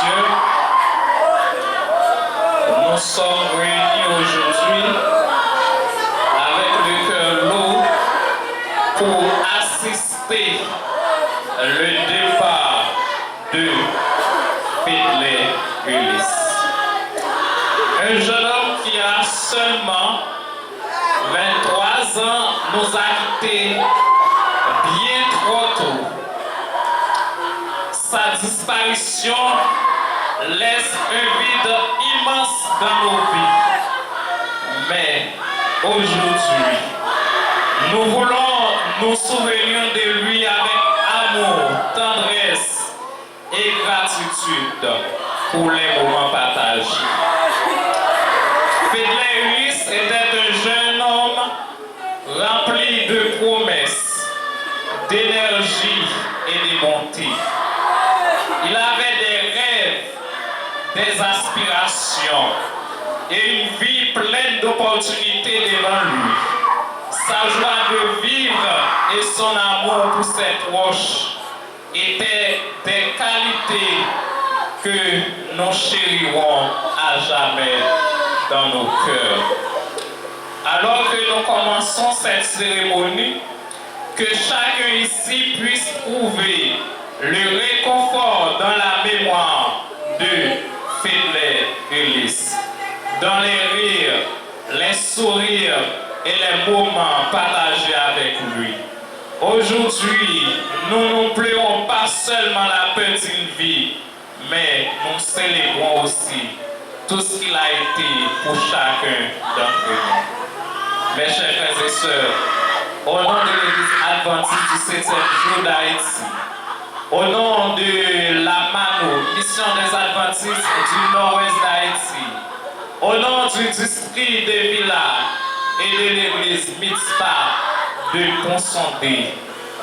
messieurs, nous sommes réunis aujourd'hui avec le cœur lourd pour assister le départ de Fiedler Ulysse. Un jeune homme qui a seulement 23 ans nous a quittés bien trop tôt. Sa disparition laisse un vide immense dans nos vies. Mais aujourd'hui, nous voulons nous souvenir de lui avec amour, tendresse et gratitude pour les moments partagés. Fiedler Ulysse était un jeune homme rempli de promesses, d'énergie et de bonté. Il avait des rêves, des aspirations et une vie pleine d'opportunités devant lui. Sa joie de vivre et son amour pour ses proches étaient des qualités que nous chérirons à jamais dans nos cœurs. Alors que nous commençons cette cérémonie, que chacun ici puisse trouver le réconfort dans la mémoire de Fiedler Ulysse, dans les rires, les sourires et les moments partagés avec lui. Aujourd'hui, nous ne pleurons pas seulement la petite vie, mais nous célébrons aussi tout ce qu'il a été pour chacun d'entre nous. Mes chers frères et sœurs, au nom de l'Église adventiste du 7e jour d'Haïti, au nom de la MANO, Mission des Adventistes du Nord-Ouest d'Haïti, au nom du district de Villa et de l'Église Mitzpa de Ponsonté,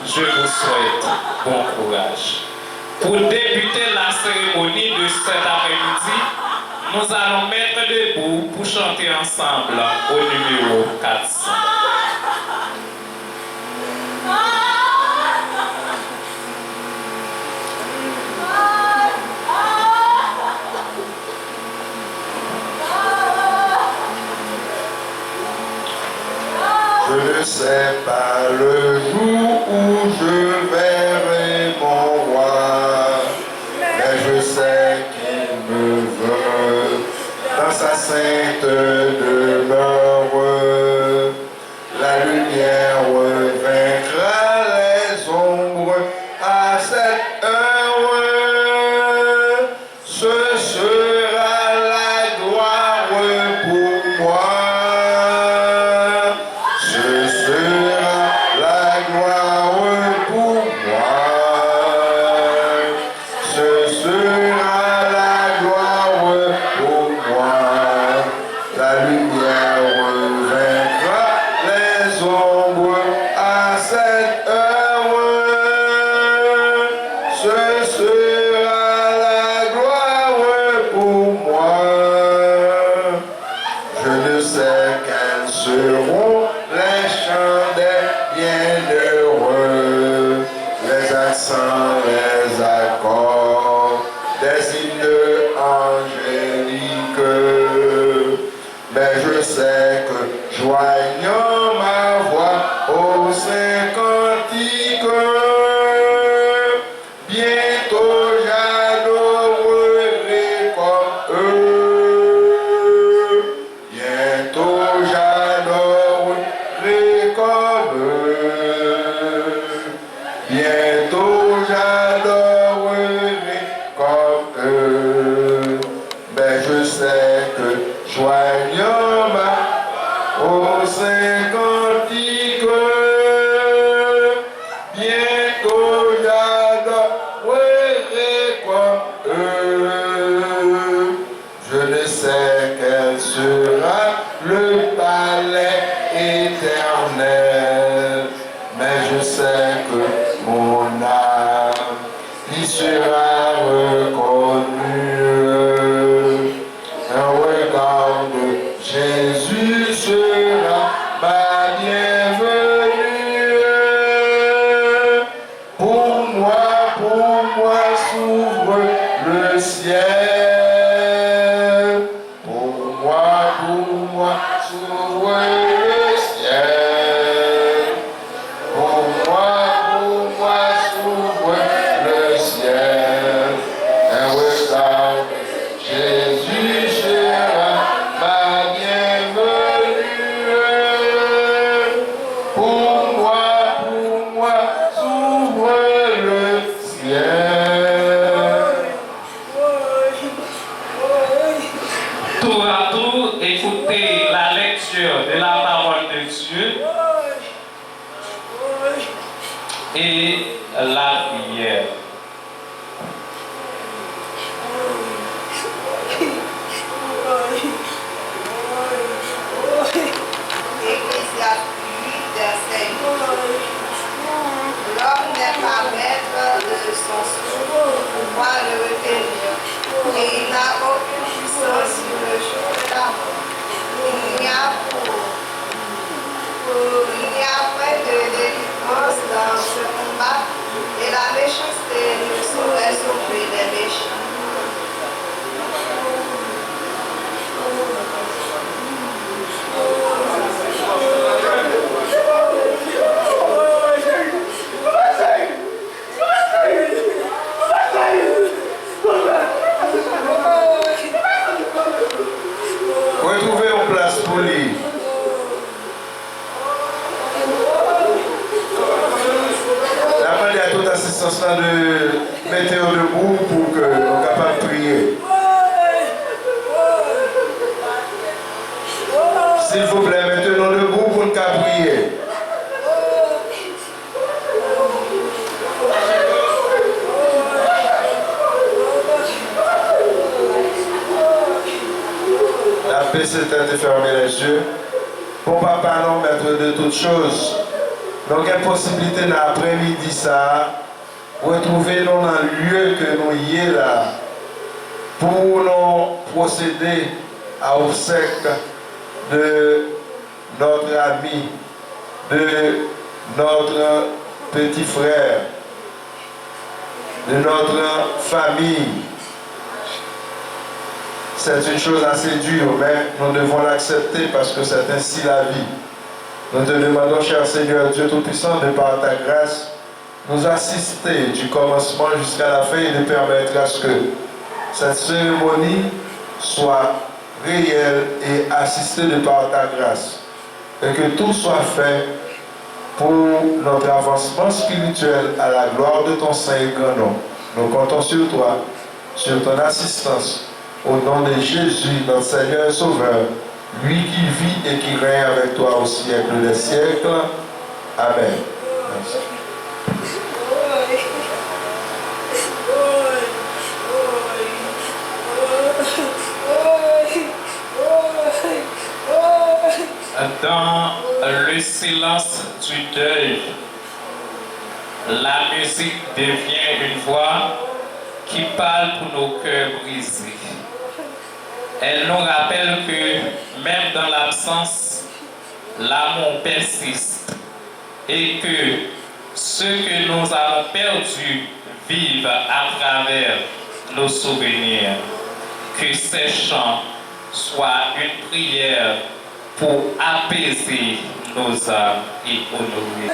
je vous souhaite bon courage. Pour débuter la cérémonie de cet après-midi, nous allons mettre debout pour chanter ensemble au numéro 400. Je ne sais pas le jour où je verrai mon roi, mais je sais qu'il me veut dans sa sainte demeure. La lumière vaincra les ombres à cette heure. Ce sera la gloire pour moi. Joignant ma voix aux saints cantiques, bientôt j'adorerai comme eux. Bientôt j'adorerai comme eux. Bientôt j'adorerai comme eux. Mais je sais que joignant ma aux saints cantiques, bientôt j'adorerai comme eux. Je ne sais quel sera le palais éternel, mais je sais que mon âme y sera reconnue. Un regard de Jésus sera ma bienvenue. Pour moi s'ouvre le le ciel. Pour moi, s'ouvre le ciel. Pour moi, s'ouvre le ciel. And without Jésus sera ma bienvenue. Pour moi, s'ouvre le ciel. Tour à tour, écoutez la lecture de la parole de Dieu et la prière. L'homme n'est pas maître de son souffle pour pouvoir le retenir, et il n'a aucune puissance sur le jour de la mort. Il n'y a point de délivrance dans ce combat, et la méchanceté ne saurait sauver les méchants. Retrouvez en place pour lui. La demande à toute assistance là de mettre debout pour que nous soyons capables de prier. S'il vous plaît, mettez-nous debout pour nous prier. La paix c'est de fermer les yeux. Bon papa, non, maître de toutes choses. Donc, quelle possibilité dans l'après-midi ça, retrouver nous dans le lieu que nous y est là, pour nous procéder à obsèque de notre ami, de notre petit frère, de notre famille. C'est une chose assez dure, mais nous devons l'accepter parce que c'est ainsi la vie. Nous te demandons, cher Seigneur Dieu Tout-Puissant, de par ta grâce, nous assister du commencement jusqu'à la fin et de permettre à ce que cette cérémonie soit réelle et assistée de par ta grâce. Et que tout soit fait pour notre avancement spirituel à la gloire de ton Saint et grand nom. Nous comptons sur toi, sur ton assistance. Au nom de Jésus, notre Seigneur et Sauveur, lui qui vit et qui règne avec toi au siècle des siècles. Amen. Merci. Dans le silence du deuil, la musique devient une voix qui parle pour nos cœurs brisés. Elle nous rappelle que même dans l'absence, l'amour persiste et que ce que nous avons perdu vivent à travers nos souvenirs. Que ces chants soient une prière pour apaiser nos âmes et honorer.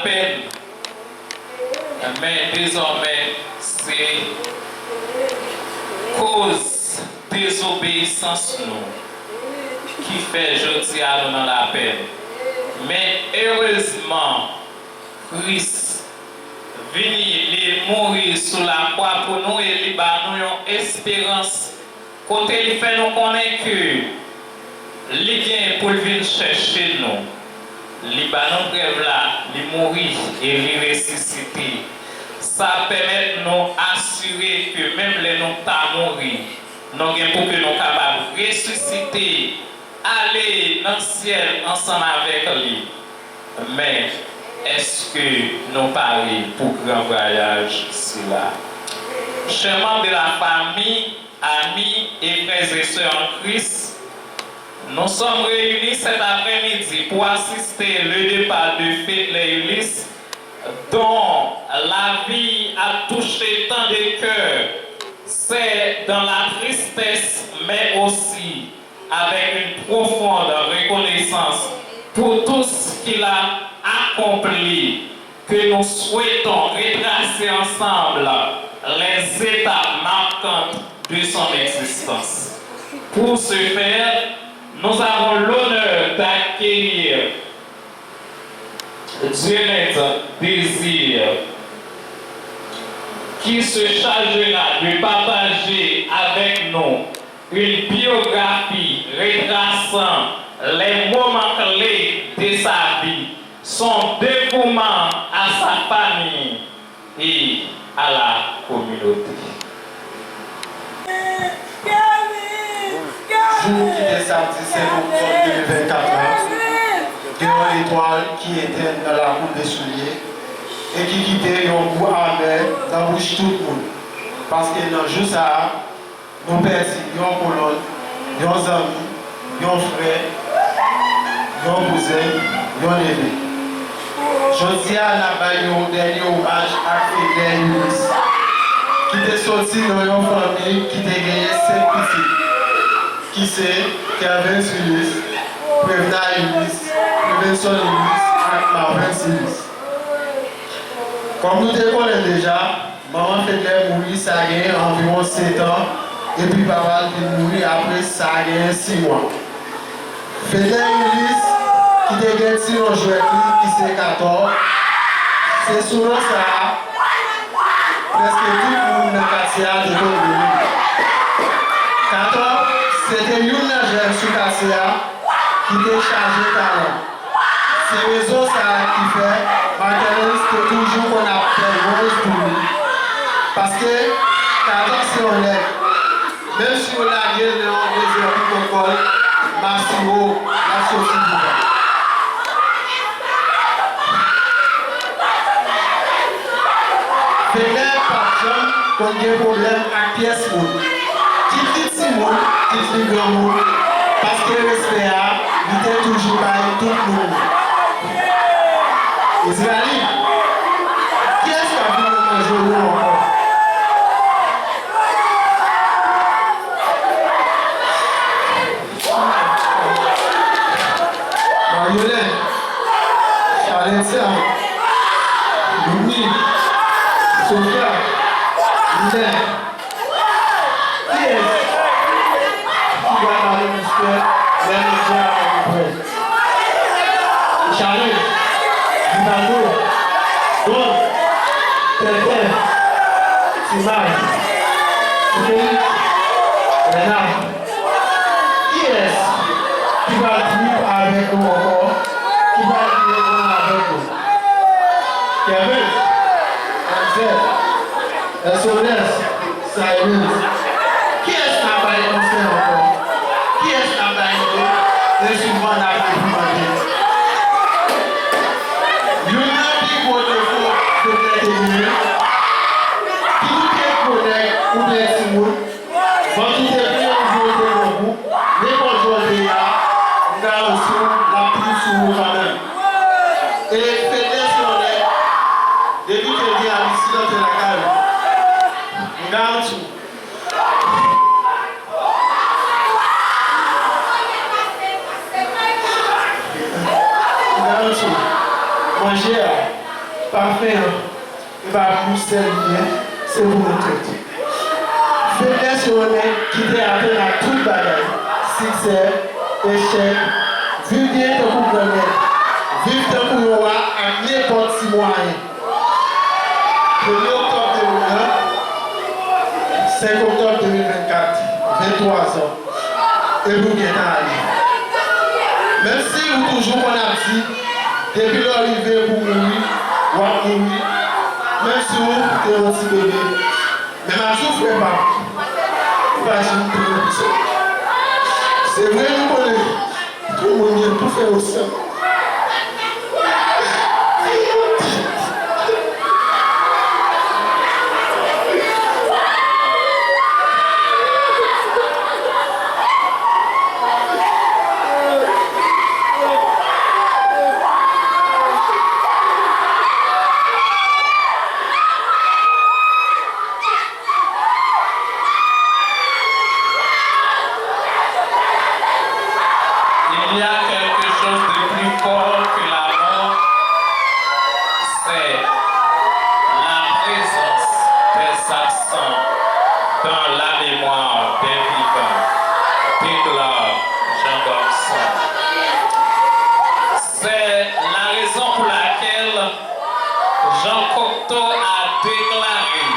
peine. Mais désormais, c'est cause désobéissance nous qui fait jeudi à nous dans la peine. Mais heureusement, Christ venu mourir sous la croix pour nous et il nous une espérance. Côté il fait nous connaître que il vient pour venir chercher nous. Il nous rêve là, il mourir et il ressusciter. Ça permet de nous assurer que même les nous t'a mourir, nous avons pour que nous sommes capables de ressusciter, aller dans le ciel ensemble avec lui. Mais est-ce que nous parlons pour grand voyage cela? Chers membres de la famille, amis et frères et sœurs en Christ, nous sommes réunis cet après-midi pour assister au départ de fête les Ulysses, dont la vie a touché tant de cœurs. C'est dans la tristesse, mais aussi avec une profonde reconnaissance pour tout ce qu'il a accompli, que nous souhaitons retracer ensemble les étapes marquantes de son existence. Pour ce faire, nous avons l'honneur d'accueillir Janet Désir, qui se chargera de partager avec nous une biographie retraçant les moments clés de sa vie, son dévouement à sa famille et à la communauté. Jour qui est samedi 5 octobre 2024, devant l'étoile qui était dans la roue des souliers et qui quittait un goût amer dans la bouche tout le monde. Parce que dans le jour ça, nous perdons une colonne, un ami, un frère, un cousin, un aîné. Je dis à la baille au dernier hommage à Fidel Ulysse, qui était sorti dans une famille qui était gagné 5 petits. Qui c'est Kevin Ulysse, Prévenant Ulysse, Prévention Ulysse, et Marvin Ulysse. Comme nous te connaissons déjà, maman Fidel mourit, ça a gagné environ 7 ans, et puis papa qui mourit après, ça a gagné 6 mois. Fidel Ulysse, qui te gagné 6 ans, qui c'est 14, c'est souvent ça, presque tout le monde dans le quartier de l'autre. 14, c'était une jeune sous Cassia qui était chargée de talent. C'est raison ça qui fait, maintenant c'est toujours qu'on appelle rose pour lui. Parce que, quand si on est, même si on a gagné en deuxième protocole, Massimo, la société du vent. Félix, par exemple, qu'on a des problèmes avec pièce monde. Qui Simon, qui dit grand monde, parce que le respect il était toujours par tout le monde. Israël, qui est-ce qui a vu le manger encore? Mariolène, Charletia, Louis, Sophia, Lina. Qui est-ce qui va dans le mystère d'un média à peu près? Charles, Dinago, Don, Pépé, Simage, Félix, Renard. Qui est-ce qui va vivre avec nous encore? Qui va vivre avec nous? Kevin, Ansel, SOS, Cyrus. Qui est-ce qui n'a pas été encore? Qui est-ce qui n'a pas été? Et souvent, on a été demandé. Il y a des gens qui peut-être aimer, qui nous connaissent ou bien Simon, quand ils étaient bien joués de vous, les bons joueurs de là, on a aussi la plus souvent quand même. Et peut-être qu'on est, depuis que j'ai ici dans la cave, on a tout. Manger, Parfait, et pas plus sérieux, c'est pour nous tous. Faiblesse sur honnête qui t'est appelé à toute bagaille. Succès, échec, vivre bien de vous connaître. Vivre de vous à n'importe si moyen. 1er octobre 2001, 5 octobre 2024, 23 ans. Et vous qui êtes allés. Même si vous toujours on a dit, depuis l'arrivée pour mourir, ou à mourir, même si vous êtes un petit bébé, mais ma souffre pas. Pas c'est vrai, nous connaissons. Tout le monde vient tout faire au sein. Il y a quelque chose de plus fort que la mort, c'est la présence des absents dans la mémoire des vivants, déclare Jean Gomson. C'est la raison pour laquelle Jean Cocteau a déclaré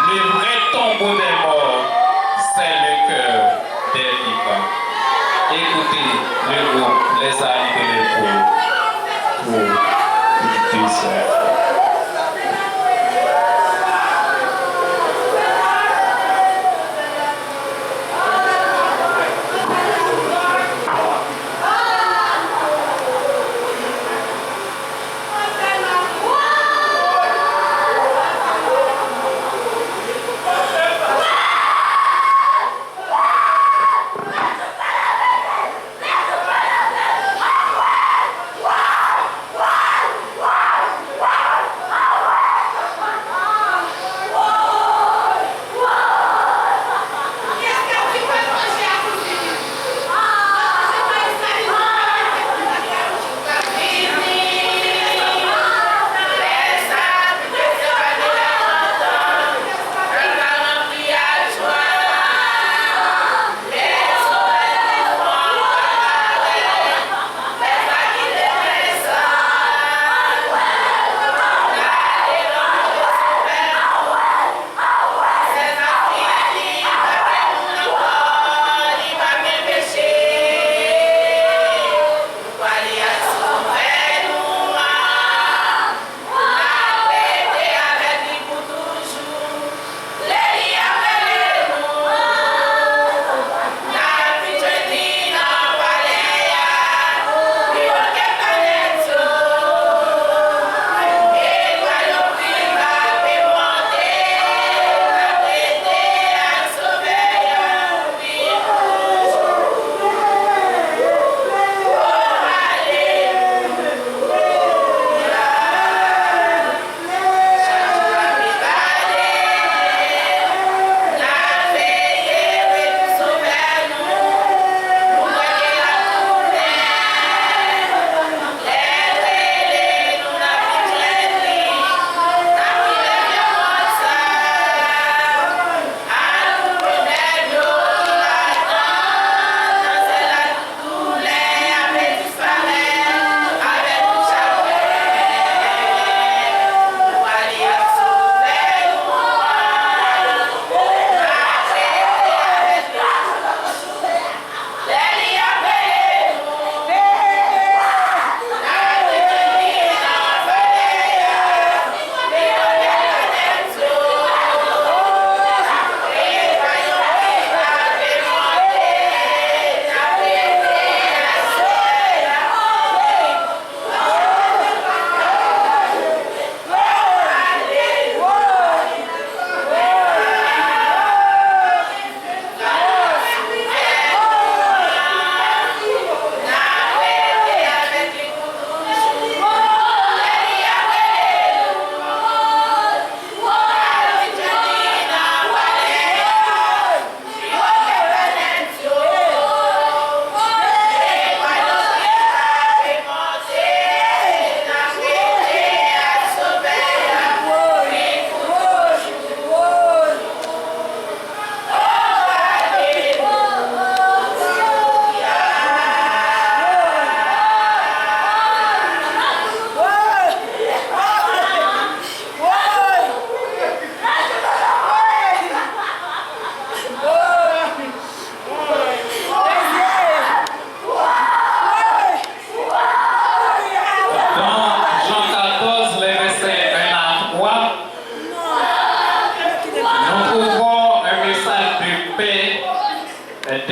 le vrai tombeau des morts, c'est le cœur des vivants. Écoutez le groupe Les Amis de l'épaule pour une deuxième.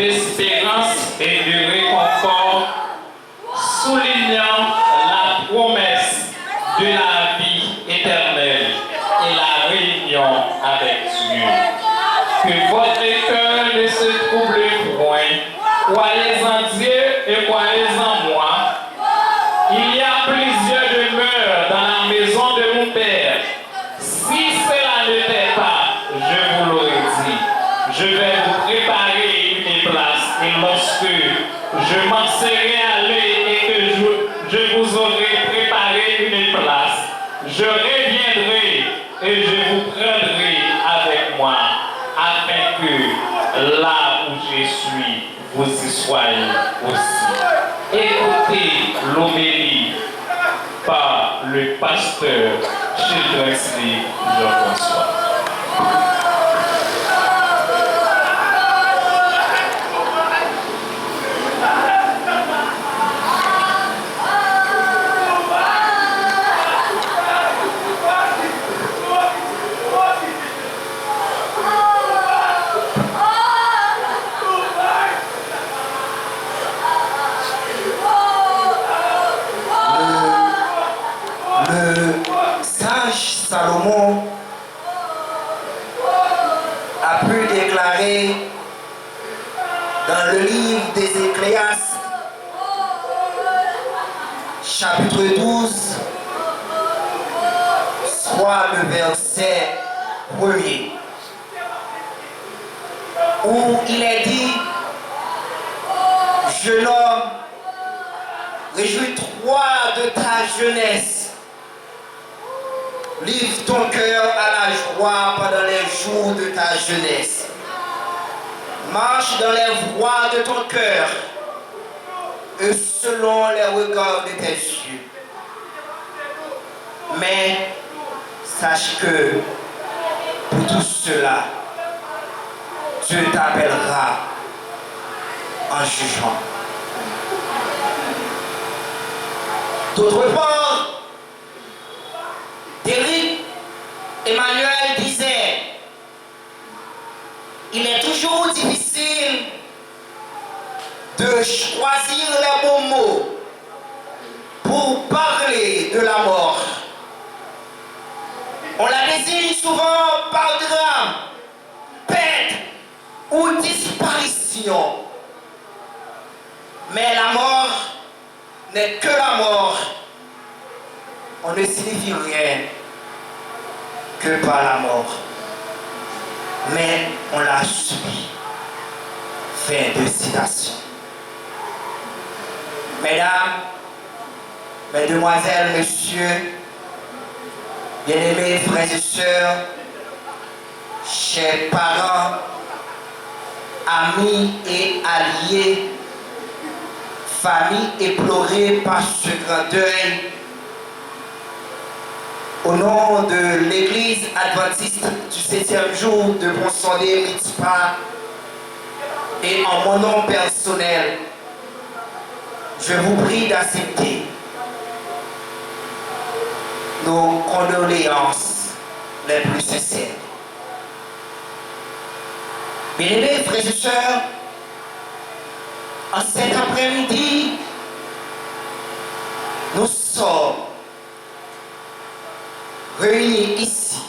d'espérance et de réconfort, soulignant la promesse de la vie éternelle et la réunion avec Dieu. Que votre cœur ne se trouble point, croyez en Dieu et croyez en moi. Il y a plusieurs demeures dans la maison de mon Père. Si cela n'était pas, je vous l'aurais dit. Je vais vous préparer une place. Et lorsque je m'en serai allé et que je vous aurai préparé une place, je reviendrai et je vous prendrai avec moi, afin que là où je suis, vous y soyez aussi. Écoutez l'homélie par le pasteur Children's League Jean-François. Salomon a pu déclarer dans le livre des Ecclésiastes, chapitre 12, soit le verset 1er, où il est dit: jeune homme, réjouis-toi de ta jeunesse. Livre ton cœur à la joie pendant les jours de ta jeunesse. Marche dans les voies de ton cœur et selon les regards de tes yeux. Mais sache que pour tout cela, Dieu t'appellera en jugeant. D'autre part, Derrick Emmanuel disait: il est toujours difficile de choisir les bons mots pour parler de la mort. On la désigne souvent par drame, perte ou disparition. Mais la mort n'est que la mort. On ne signifie rien que par la mort. Mais on l'a subi. Fin de citation. Mesdames, mesdemoiselles, messieurs, bien-aimés frères et sœurs, chers parents, amis et alliés, familles éplorées par ce grand deuil, au nom de l'Église adventiste du 7e jour de Ponsonné Mitzpah et en mon nom personnel, je vous prie d'accepter nos condoléances les plus sincères. Bien-aimés frères et sœurs, en cet après-midi, nous sommes réunis ici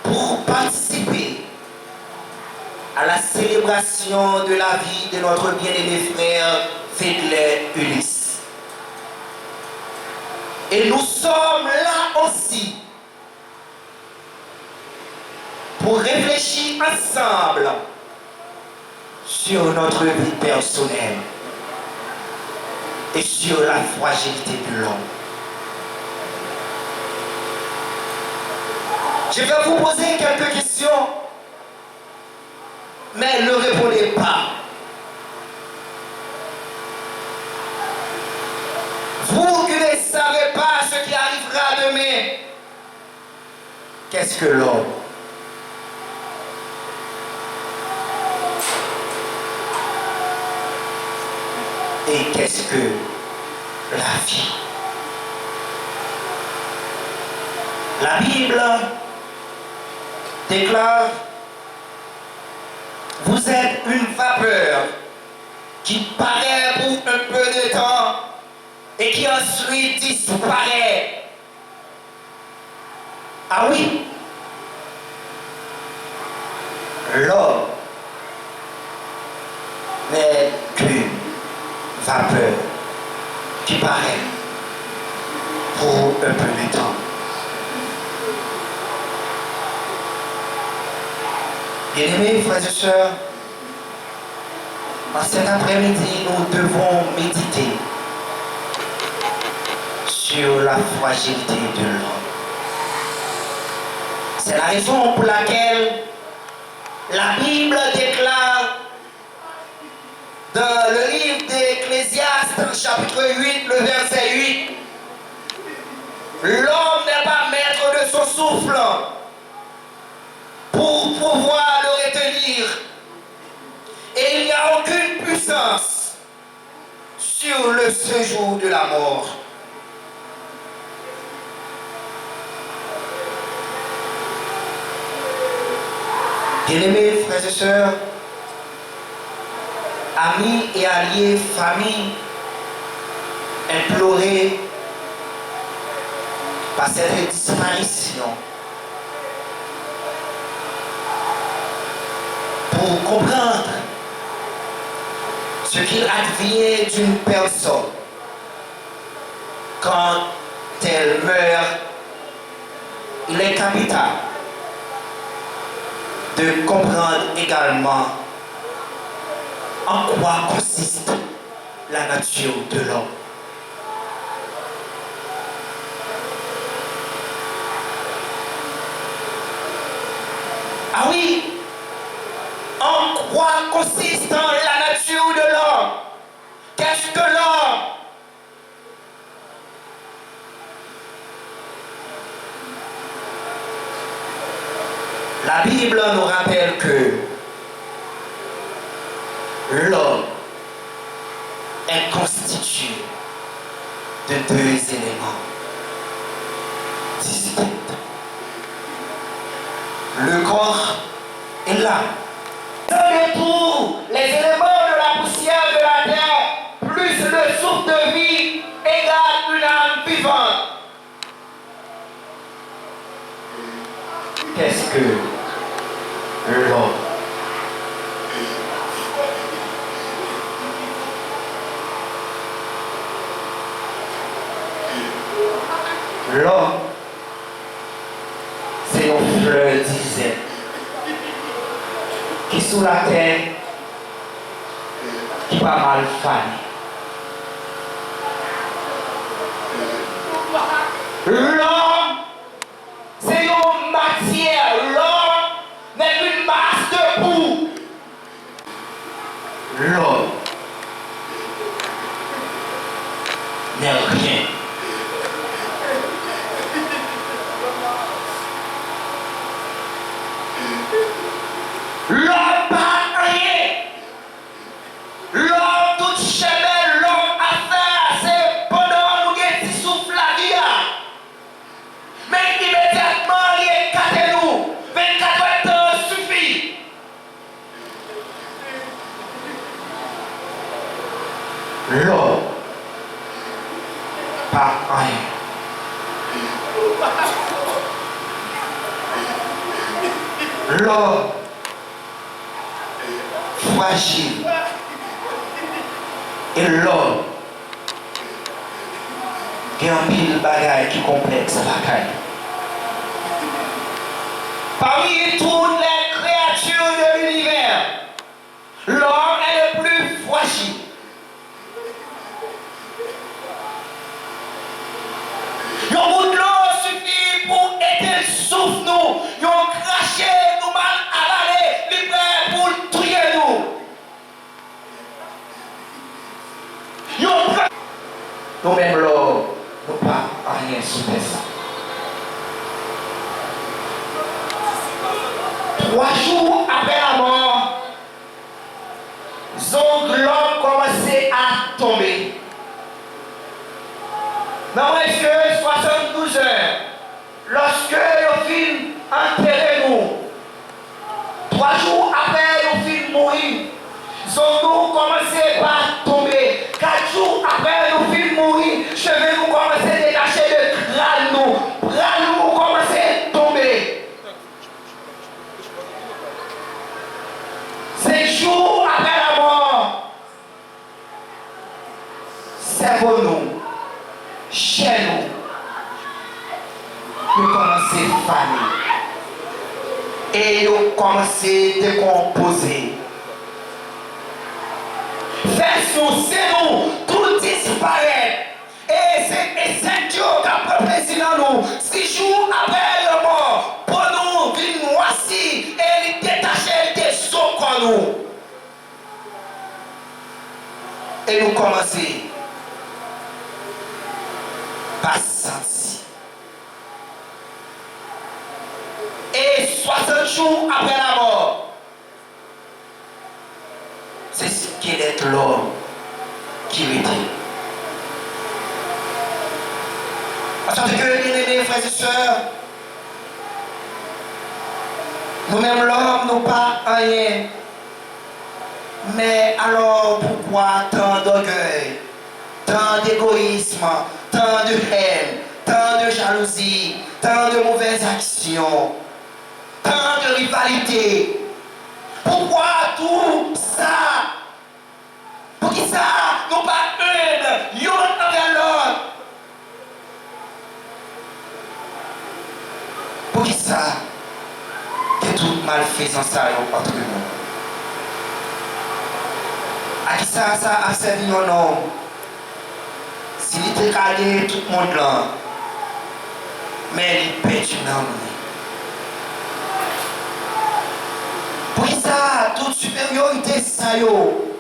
pour participer à la célébration de la vie de notre bien-aimé frère Fiedler Ulysse. Et nous sommes là aussi pour réfléchir ensemble sur notre vie personnelle et sur la fragilité de l'homme. Je vais vous poser quelques questions, mais ne répondez pas. Vous qui ne savez pas ce qui arrivera demain, qu'est-ce que l'homme? Et qu'est-ce que la vie? La Bible déclare Vous êtes une vapeur qui paraît pour un peu de temps et qui ensuite disparaît. Ah oui, l'homme n'est qu'une vapeur qui paraît pour un peu de temps. Bien-aimés frères et sœurs, en cet après-midi, nous devons méditer sur la fragilité de l'homme. C'est la raison pour laquelle la Bible déclare dans le livre d'Ecclésiaste, chapitre 8, le verset 8, l'homme n'est pas maître de son souffle pour pouvoir le retenir. Et il n'y a aucune puissance sur le séjour de la mort. Bien-aimés frères et sœurs, amis et alliés, famille, implorés par cette disparition, pour comprendre ce qu'il advient d'une personne quand elle meurt, il est capital de comprendre également en quoi consiste la nature de l'homme. Ah oui, en quoi consiste la nature de l'homme? Qu'est-ce que l'homme? La Bible nous rappelle que l'homme est constitué de deux éléments distincts. Le corps et l'âme. De tout, les éléments de la poussière de la terre, plus le souffle de vie, égale une âme vivante. Qu'est-ce que l'homme? L'homme, c'est une fleur d'Isène qui sous la terre, qui pas mal fanée. L'homme, c'est une matière. L'homme n'est qu'une masse de boue. L'homme n'est rien. L'homme pas rien. L'homme tout chemin, l'homme a fait, c'est pendant nous qui souffle la vie. Mais immédiatement, il est caté nous. 24 heures suffit. L'homme pas rien. L'homme fragile et l'homme qui a un pile bagaille qui complexe bagaille. Parmi toutes les créatures de l'univers, l'homme est le plus fragile. Un bout de l'eau suffit pour aider le souffle nous. Ils ont craché, nous mal avalé, les prêts pour tuer nous. Nous-mêmes l'homme, nous pas rien sur ça. 3 jours après la mort, l'homme commençait à tomber. Dans moins que 72 heures, lorsque le film enterré nous, 3 jours après le film ils ont commencé à faner. Et ils ont commencé à décomposer. Version, c'est nous, tout disparaît. Et c'est Dieu qui a pris plaisir dans nous. 6 jours après le mort, pour nous, il moissi et il détache des eaux comme nous. Et nous commençons par sentir. Et 60 jours après la mort, c'est ce qu'il est l'homme qui lui dit. Parce que, bien-aimés frères et sœurs, nous-mêmes l'homme, nous pas rien. Mais alors pourquoi tant d'orgueil, tant d'égoïsme, tant de haine, tant de jalousie, tant de mauvaises actions, tant de rivalité? Pourquoi tout ça? Pour qui ça? Nous pas humbles, l'un envers l'autre. Pour qui ça? Que toute malfaisance entre nous. À qui ça a servi un homme? S'il était calé tout le monde là, mais il pète une âme. Pour qui ça, toute supériorité, ça yo?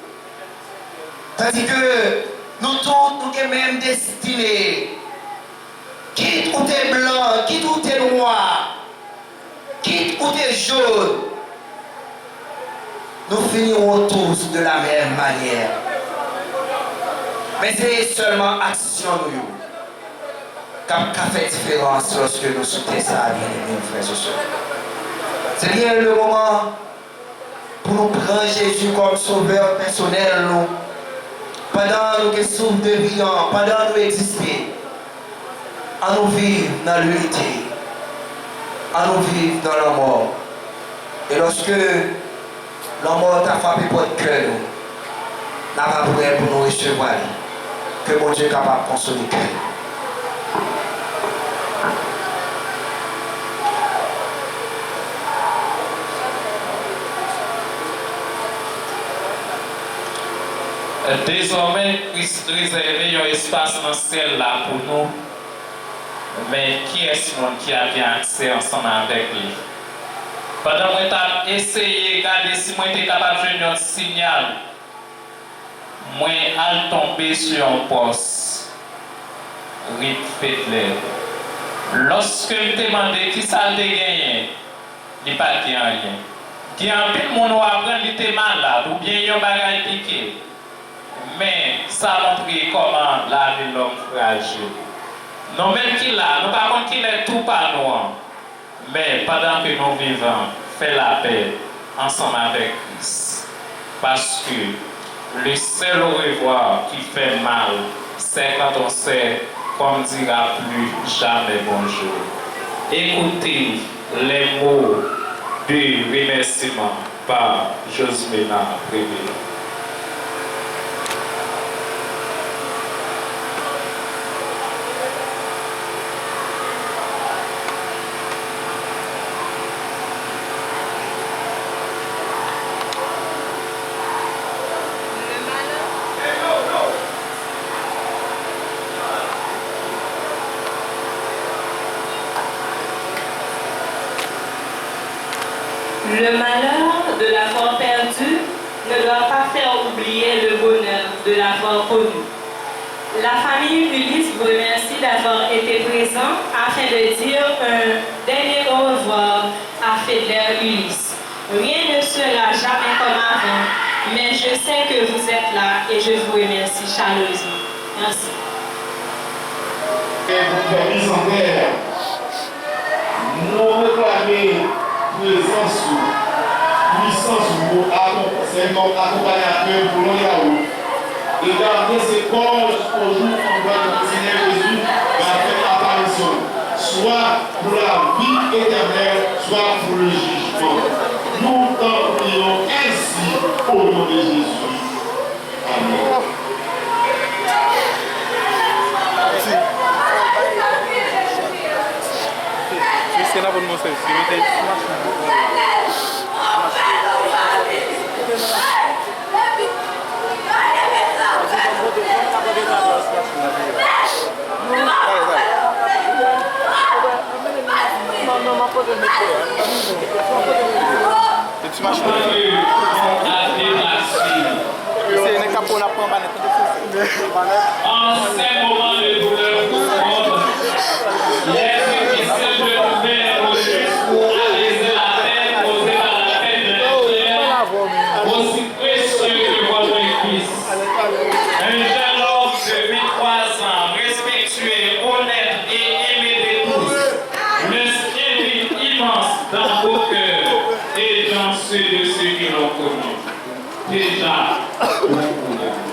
Tandis que nous tous, nous sommes même destinés. Quitte ou t'es blanc, quitte ou t'es noir, quitte ou t'es jaune, nous finirons tous de la même manière. Mais c'est seulement action nous qui fait différence lorsque nous soutenons ça, bien-aimés frères et sœurs. C'est bien le moment pour nous prendre Jésus comme sauveur personnel, nous. Pendant nous souffrons de vivant, pendant nous exister, à nous vivre dans l'unité, à nous vivre dans la mort. Et lorsque la mort t'a frappé pour le cœur, nous n'avons pas prêt pour nous recevoir. Que mon Dieu est capable de consoler le cœur. Désormais, Christ réservé un espace dans ce ciel-là pour nous. Mais qui est-ce qui a bien accès ensemble avec lui? Pendant que j'ai essayé de regarder si moi j'étais capable de faire un signal, moi j'ai tombé sur un poste. Rip Fedler. Lorsque je me demandais qui ça a gagné, il n'y a pas de rien. Il y a un peu de monde qui apprend qu'il était malade ou bien il y a un bagage piqué. Mais ça m'a pris comment laver l'homme fragile. Non, même qu'il a, nous ne savons pas qu'il est tout par nous. Mais pendant que nous vivons, fait la paix ensemble avec Christ. Parce que le seul au revoir qui fait mal, c'est quand on sait qu'on ne dira plus jamais bonjour. Écoutez les mots de remerciement par Josmena Prévé. Le malheur de l'avoir perdu ne doit pas faire oublier le bonheur de l'avoir connu. La famille Ulysse vous remercie d'avoir été présent afin de dire un dernier au revoir à Fedler Ulysse. Rien ne sera jamais comme avant, mais je sais que vous êtes là et je vous remercie chaleureusement. Merci. Et pour faire mise en terre, nous réclamer présence ou puissance ou accompagnateur pour l'Oyaou. Et garder ces corps jusqu'au jour où on voit notre Seigneur Jésus va faire apparition, soit pour la vie éternelle, soit pour le jugement. Nous t'en prions ainsi au nom de Jésus. Amen. là pour montrer. En ces moments de douleur profonde, les officiels de nouvelles jusqu'où apaiser la peine causée par la peine de l'enfer, aussi précieux que votre Église. Un jeune homme de 23 ans, respectueux, honnête et aimé de tous, le spirit immense dans vos cœurs et dans ceux de ceux qui l'ont connu. Déjà, beaucoup de vous.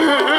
Ha